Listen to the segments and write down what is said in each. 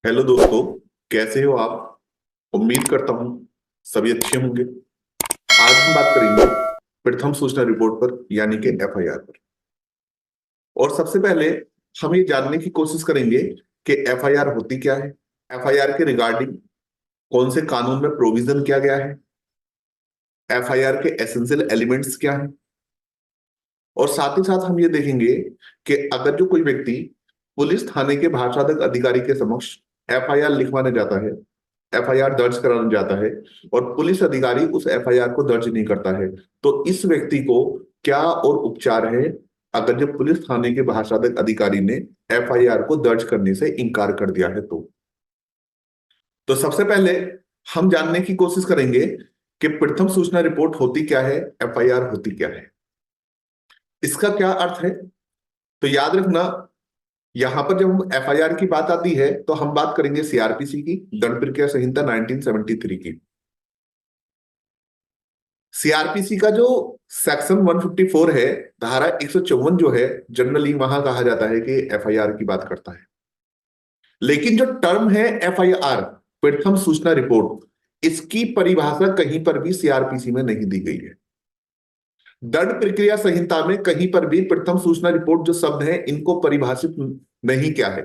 Hello दोस्तों। कैसे हो आप? उम्मीद करता हूं सभी अच्छे होंगे। आज हम बात करेंगे प्रथम सूचना रिपोर्ट पर, यानी कि एफआईआर पर। और सबसे पहले हम ये जानने की कोशिश करेंगे कि एफआईआर होती क्या है, एफआईआर के रिगार्डिंग कौन से कानून में प्रोविजन किया गया है, एफआईआर के एसेंशियल एलिमेंट्स क्या हैं। और साथ ही साथ हम ये देखेंगे कि अगर जो कोई व्यक्ति पुलिस थाने के भाषांतक अधिकारी के समक्ष एफआईआर लिखवाने जाता है, एफआईआर दर्ज कराने जाता है, और पुलिस अधिकारी उस एफआईआर को दर्ज नहीं करता है, तो इस व्यक्ति को क्या और उपचार है अगर जो पुलिस थाने के भाषांतक अधिकारी ने एफआईआर को दर्ज करने से इनकार कर दिया है। तो सबसे पहले हम जानने की कोशिश करेंगे कि प्रथम सूचना रिपोर्ट होती क्या है, एफआईआर होती क्या है, इसका क्या अर्थ है। तो याद रखना, यहां पर जब हम एफआईआर की बात आती है तो हम बात करेंगे सीआरपीसी की, दंड प्रक्रिया संहिता 1973 की। सीआरपीसी का जो सेक्शन 154 है, धारा 154 जो है, जनरली वहां कहा जाता है कि एफआईआर की बात करता है। लेकिन जो टर्म है एफआईआर, प्रथम सूचना रिपोर्ट, इसकी परिभाषा कहीं पर भी सीआरपीसी में नहीं दी गई है। दंड प्रक्रिया संहिता में कहीं पर भी प्रथम सूचना रिपोर्ट जो शब्द है इनको परिभाषित नहीं किया है।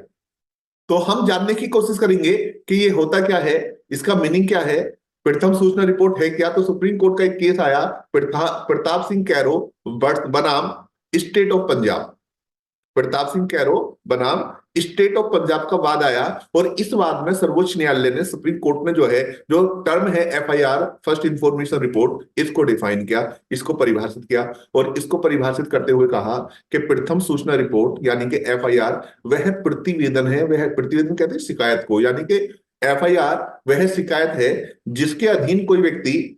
तो हम जानने की कोशिश करेंगे कि ये होता क्या है, इसका मीनिंग क्या है, प्रथम सूचना रिपोर्ट है क्या। तो सुप्रीम कोर्ट का एक केस आया, प्रताप सिंह कैरो बनाम स्टेट ऑफ पंजाब। प्रताप सिंह कैरो बनाम स्टेट ऑफ पंजाब का वाद आया, और इस वाद में सर्वोच्च न्यायालय ने, सुप्रीम कोर्ट ने जो है, जो टर्म है एफआईआर, फर्स्ट इंफॉर्मेशन रिपोर्ट, इसको डिफाइन किया, इसको परिभाषित किया। और इसको परिभाषित करते हुए कहा कि प्रथम सूचना रिपोर्ट यानी कि एफआईआर वह प्रतिवेदन है, वह प्रतिवेदन कहते हैं शिकायत को, यानी कि एफआईआर वह शिकायत है जिसके अधीन कोई व्यक्ति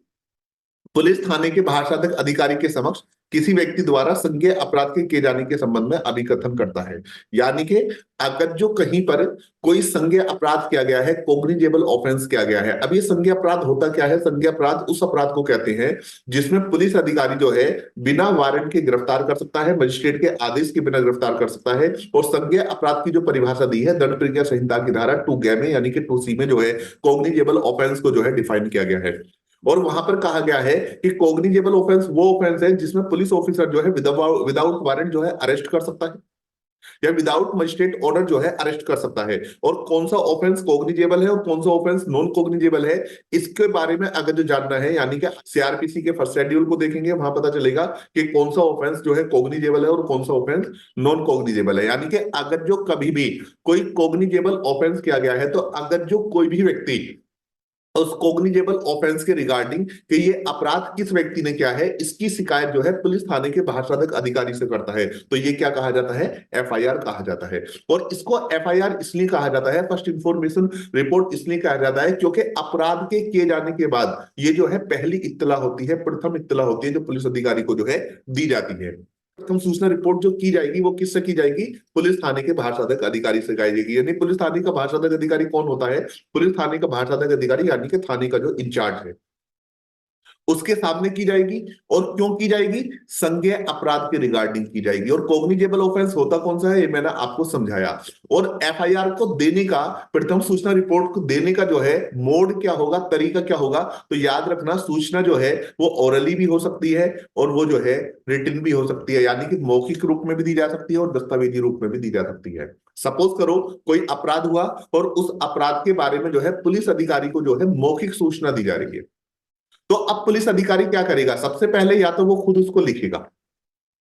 पुलिस थाने के भाषांतक अधिकारी के समक्ष किसी व्यक्ति द्वारा संज्ञेय अपराध के किए जाने के संबंध में अभिकथन करता है। यानी कि अगर जो कहीं पर कोई संज्ञेय अपराध किया गया है, कॉग्निजेबल ऑफेंस किया गया है। अब ये संज्ञेय अपराध होता क्या है? संज्ञेय अपराध उस अपराध को कहते हैं जिसमें पुलिस अधिकारी जो है बिना वारंट के गिरफ्तार कर सकता है, मजिस्ट्रेट के आदेश के बिना गिरफ्तार कर सकता है। और संज्ञेय अपराध की जो परिभाषा दी है दंड प्रक्रिया संहिता की धारा 2 में, यानी कि 2C में जो है, कॉग्निजेबल ऑफेंस को जो है डिफाइन किया गया है। और वहां पर कहा गया है कि कॉग्निजेबल ऑफेंस वो ऑफेंस है जिसमें पुलिस ऑफिसर जो है विदाउट वारंट जो है अरेस्ट कर सकता है, या विदाउट मजिस्ट्रेट ऑर्डर जो है अरेस्ट कर सकता है। और कौन सा ऑफेंस कॉग्निजेबल है और कौन सा ऑफेंस नॉन कॉग्निजेबल है, इसके बारे में अगर जो जानना है, यानी कि सीआरपीसी के फर्स्ट शेड्यूल को देखेंगे, वहां पता चलेगा कि कौन सा ऑफेंस जो है कॉग्निजेबल है और कौन सा ऑफेंस नॉन कॉग्निजेबल है। यानी कि अगर जो कभी भी कोई कॉग्निजेबल ऑफेंस किया गया है, तो अगर जो कोई भी व्यक्ति उस कॉग्निजेबल ऑफेंस के रिगार्डिंग कि ये अपराध किस व्यक्ति ने किया है, इसकी शिकायत जो है पुलिस थाने के भाषांतक अधिकारी से करता है, तो ये क्या कहा जाता है? एफआईआर कहा जाता है। और इसको एफआईआर इसलिए कहा जाता है, फर्स्ट इंफॉर्मेशन रिपोर्ट इसलिए कहा जाता है क्योंकि अपराध के किए जाने के बाद ये जो है पहली इत्तला होती है, प्रथम इत्तला होती है जो पुलिस अधिकारी को जो है दी जाती है। प्रथम सूचना रिपोर्ट जो की जाएगी वो किससे की जाएगी? पुलिस थाने के भाषांतक अधिकारी से की जाएगी। यानी पुलिस थाने का भाषांतक अधिकारी कौन होता है? पुलिस थाने का भाषांतक अधिकारी, यानी कि थाने का जो इंचार्ज है, उसके सामने की जाएगी। और क्यों की जाएगी? संज्ञेय अपराध के रिगार्डिंग की जाएगी। और कॉग्निजेबल ऑफेंस होता कौन सा है, ये मैंने आपको समझाया। और एफआईआर को देने का, प्रथम सूचना रिपोर्ट को देने का जो है मोड क्या होगा, तरीका क्या होगा, तो याद रखना, सूचना जो है वो ओरली भी हो सकती है और वो जो है रिटन भी हो सकती है, यानी कि मौखिक रूप में भी दी जा सकती है और दस्तावेजी रूप में भी दी जा सकती है। सपोज करो कोई अपराध हुआ और उस अपराध के बारे में जो है पुलिस अधिकारी को जो है मौखिक सूचना दी जा रही है, तो अब पुलिस अधिकारी क्या करेगा? सबसे पहले या तो वो खुद उसको लिखेगा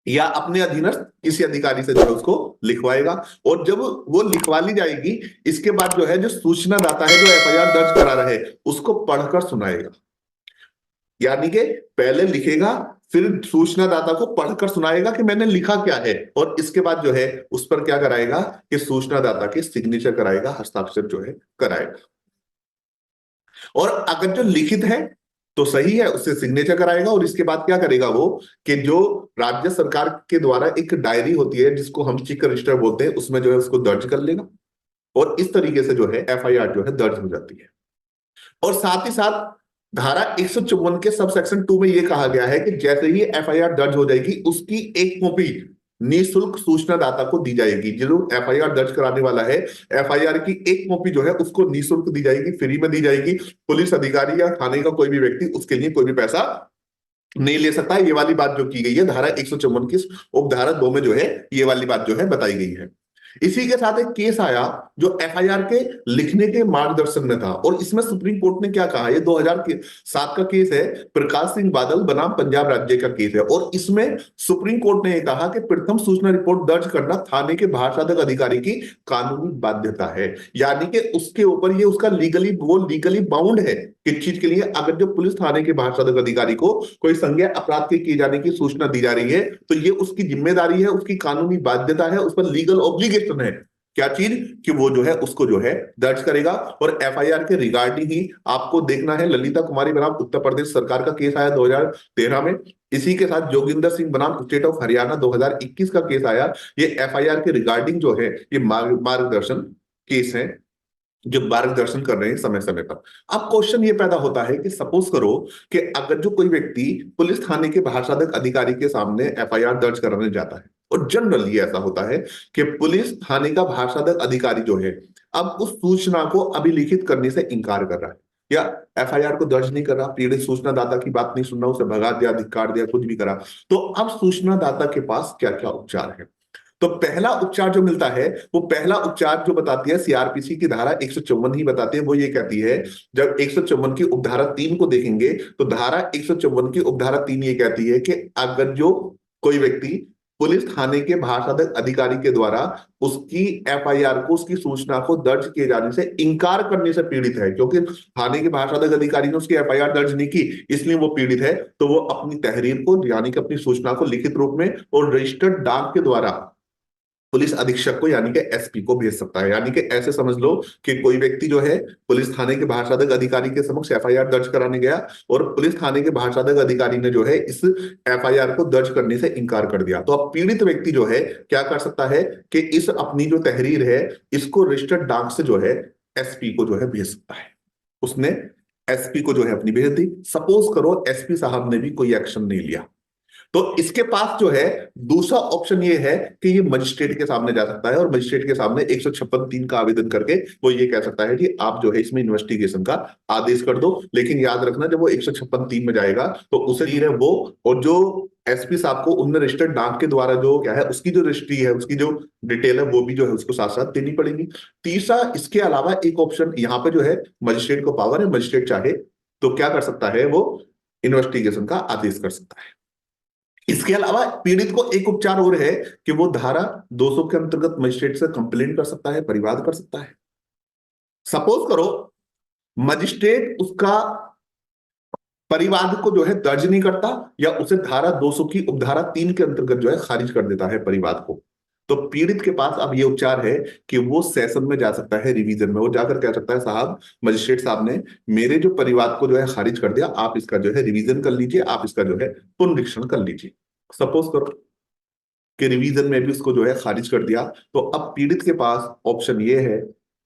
या अपने अधीनस्थ किसी अधिकारी से जो है उसको लिखवाएगा। और जब वो लिखवा ली जाएगी, इसके बाद जो है जो सूचना दाता है जो एफआईआर दर्ज करा रहा है उसको पढ़कर सुनाएगा। यानी कि पहले लिखेगा, फिर सूचना दाता को पढ़कर सुनाएगा कि मैंने लिखा क्या है, और इसके बाद जो है उस पर क्या कराएगा कि सूचना दाता के सिग्नेचर कराएगा, हस्ताक्षर जो है कराएगा। और अगर जो लिखित है तो सही है, उससे सिग्नेचर कराएगा। और इसके बाद क्या करेगा वो, कि जो राज्य सरकार के द्वारा एक डायरी होती है जिसको हम चीफ रजिस्टर बोलते हैं, उसमें जो है उसको दर्ज कर लेगा। और इस तरीके से जो है एफआईआर जो है दर्ज हो जाती है। और साथ ही साथ धारा 154 के सब सेक्शन 2 में यह कहा गया है कि जैसे ही एफआईआर दर्ज हो जाएगी, उसकी एक कॉपी निःशुल्क सूचना दाता को दी जाएगी। जो एफआईआर दर्ज कराने वाला है, एफआईआर की एक कॉपी जो है उसको निःशुल्क दी जाएगी, फ्री में दी जाएगी। पुलिस अधिकारी या थाने का कोई भी व्यक्ति उसके लिए कोई भी पैसा नहीं ले सकता है। ये वाली बात जो की गई है धारा 154 की उपधारा 2 में जो है ये वाली बात जो है बताई गई है। इसी के साथ एक केस आया जो एफआईआर के लिखने के मार्गदर्शन में था, और इसमें सुप्रीम कोर्ट ने क्या कहा, ये 2007 का केस है, प्रकाश सिंह बादल बनाम पंजाब राज्य का केस है। और इसमें सुप्रीम कोर्ट ने कहा कि प्रथम सूचना रिपोर्ट दर्ज करना थाने के भाषाधक अधिकारी की कानूनी बाध्यता है। यानी कि उसके ऊपर ये उसका लीगली बाउंड है किस चीज के लिए, अगर जो पुलिस थाने के भाषाधक अधिकारी को कोई संज्ञेय अपराध के किए जाने की सूचना दी जा रही है तो ये उसकी जिम्मेदारी है, उसकी कानूनी बाध्यता है, उस पर लीगल ऑब्लिगेशन है। क्या चीज कि वो जो है उसको जो है दर्ज करेगा। और एफआईआर के रिगार्डिंग ही आपको देखना है ललिता कुमारी बनाम उत्तर प्रदेश सरकार का केस आया 2013 में। इसी के साथ जोगिंदर सिंह बनाम स्टेट ऑफ हरियाणा 2021 का केस आया। ये एफआईआर के रिगार्डिंग जो है ये मार्गदर्शन केस है जो मार्गदर्शन कर रहे हैं समय समय पर। अब क्वेश्चन ये पैदा होता है कि सपोज करो कि अगर जो कोई व्यक्ति पुलिस थाने के भाषाधक अधिकारी के सामने एफआईआर दर्ज कराने जाता है, और जनरली ऐसा होता है कि पुलिस थाने का भाषाधक अधिकारी जो है अब उस सूचना को अभिलिखित करने से इनकार कर रहा है या एफआईआर को दर्ज नहीं कर रहा, पीड़ित सूचना दाता की बात नहीं सुन रहा, उसे भगा दिया, धिक्कार दिया, कुछ भी करा, तो अब सूचना दाता के पास क्या क्या उपचार है। तो पहला उपचार जो मिलता है वो पहला उपचार जो बताती है सीआरपीसी की धारा 154 ही बताती है। वो ये कहती है, जब 154 की उपधारा 3 को देखेंगे तो धारा 154 की उपधारा 3 ये कहती है कि अगर जो कोई व्यक्ति पुलिस थाने के भाषाधक अधिकारी के द्वारा उसकी एफआईआर को, उसकी सूचना को दर्ज किए जाने से इनकार करने से पीड़ित है, क्योंकि थाने के भाषाधक अधिकारी ने उसकी एफआईआर दर्ज नहीं की इसलिए वो पीड़ित है, तो वो अपनी तहरीर को यानी कि अपनी सूचना को लिखित रूप में और रजिस्टर्ड डाक के द्वारा पुलिस अधीक्षक को यानी कि एसपी को भेज सकता है। यानी कि ऐसे समझ लो कि कोई व्यक्ति जो है पुलिस थाने के भाषाधक अधिकारी के समक्ष एफआईआर दर्ज कराने गया और पुलिस थाने के भाषाधक अधिकारी ने जो है इस एफआईआर को दर्ज करने से इनकार कर दिया, तो अब पीड़ित व्यक्ति जो है क्या कर सकता है कि इस अपनी जो तहरीर है इसको रजिस्टर्ड डाक से जो है एसपी को जो है भेज सकता है। उसने एसपी को जो है अपनी भेज दी। सपोज करो एसपी साहब ने भी कोई एक्शन नहीं लिया, तो इसके पास जो है दूसरा ऑप्शन ये है कि ये मजिस्ट्रेट के सामने जा सकता है और मजिस्ट्रेट के सामने 156(3) का आवेदन करके वो ये कह सकता है कि आप जो है इसमें इन्वेस्टिगेशन का आदेश कर दो। लेकिन याद रखना जब वो 156(3) में जाएगा तो उसे है वो, और जो एसपी साहब को उनने रजिस्टर्ड डाक के द्वारा जो क्या है उसकी जो रजिस्ट्री है, उसकी जो डिटेल है वो भी जो है उसको साथ साथ देनी पड़ेगी। तीसरा इसके अलावा एक ऑप्शन यहाँ पे जो है मजिस्ट्रेट को पावर है, मजिस्ट्रेट चाहे तो क्या कर सकता है, वो इन्वेस्टिगेशन का आदेश कर सकता है। इसके अलावा पीड़ित को एक उपचार और है कि वो धारा 200 के अंतर्गत मजिस्ट्रेट से कंप्लेंट कर सकता है, परिवाद कर सकता है। सपोज करो मजिस्ट्रेट उसका परिवाद को जो है दर्ज नहीं करता या उसे धारा 200 की उपधारा 3 के अंतर्गत जो है खारिज कर देता है परिवाद को, तो पीड़ित के पास अब ये उपचार है कि वो सेशन में जा सकता है, रिवीजन में वो जाकर कह सकता है साहब मजिस्ट्रेट साहब ने मेरे जो परिवाद को जो है खारिज कर दिया, आप इसका जो है रिवीजन कर लीजिए, आप इसका जो है पुनरीक्षण कर लीजिए। सपोज करो कि रिवीजन में भी उसको जो है खारिज कर दिया, तो अब पीड़ित के पास ऑप्शन ये है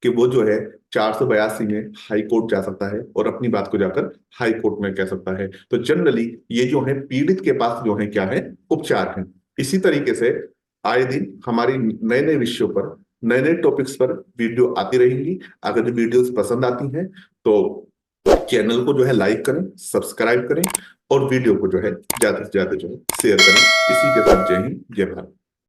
कि वो जो है 482 में हाई कोर्ट जा सकता है और अपनी बात को जाकर हाई कोर्ट में कह सकता है। तो जनरली ये जो है पीड़ित के पास जो है क्या है, उपचार है। इसी तरीके से आए दिन हमारी नए नए विषयों पर, नए नए टॉपिक्स पर वीडियो आती रहेंगी। अगर जो वीडियोस पसंद आती हैं तो चैनल को जो है लाइक करें, सब्सक्राइब करें और वीडियो को जो है ज्यादा से ज्यादा जो है शेयर करें। इसी के साथ जय हिंद, जय भारत।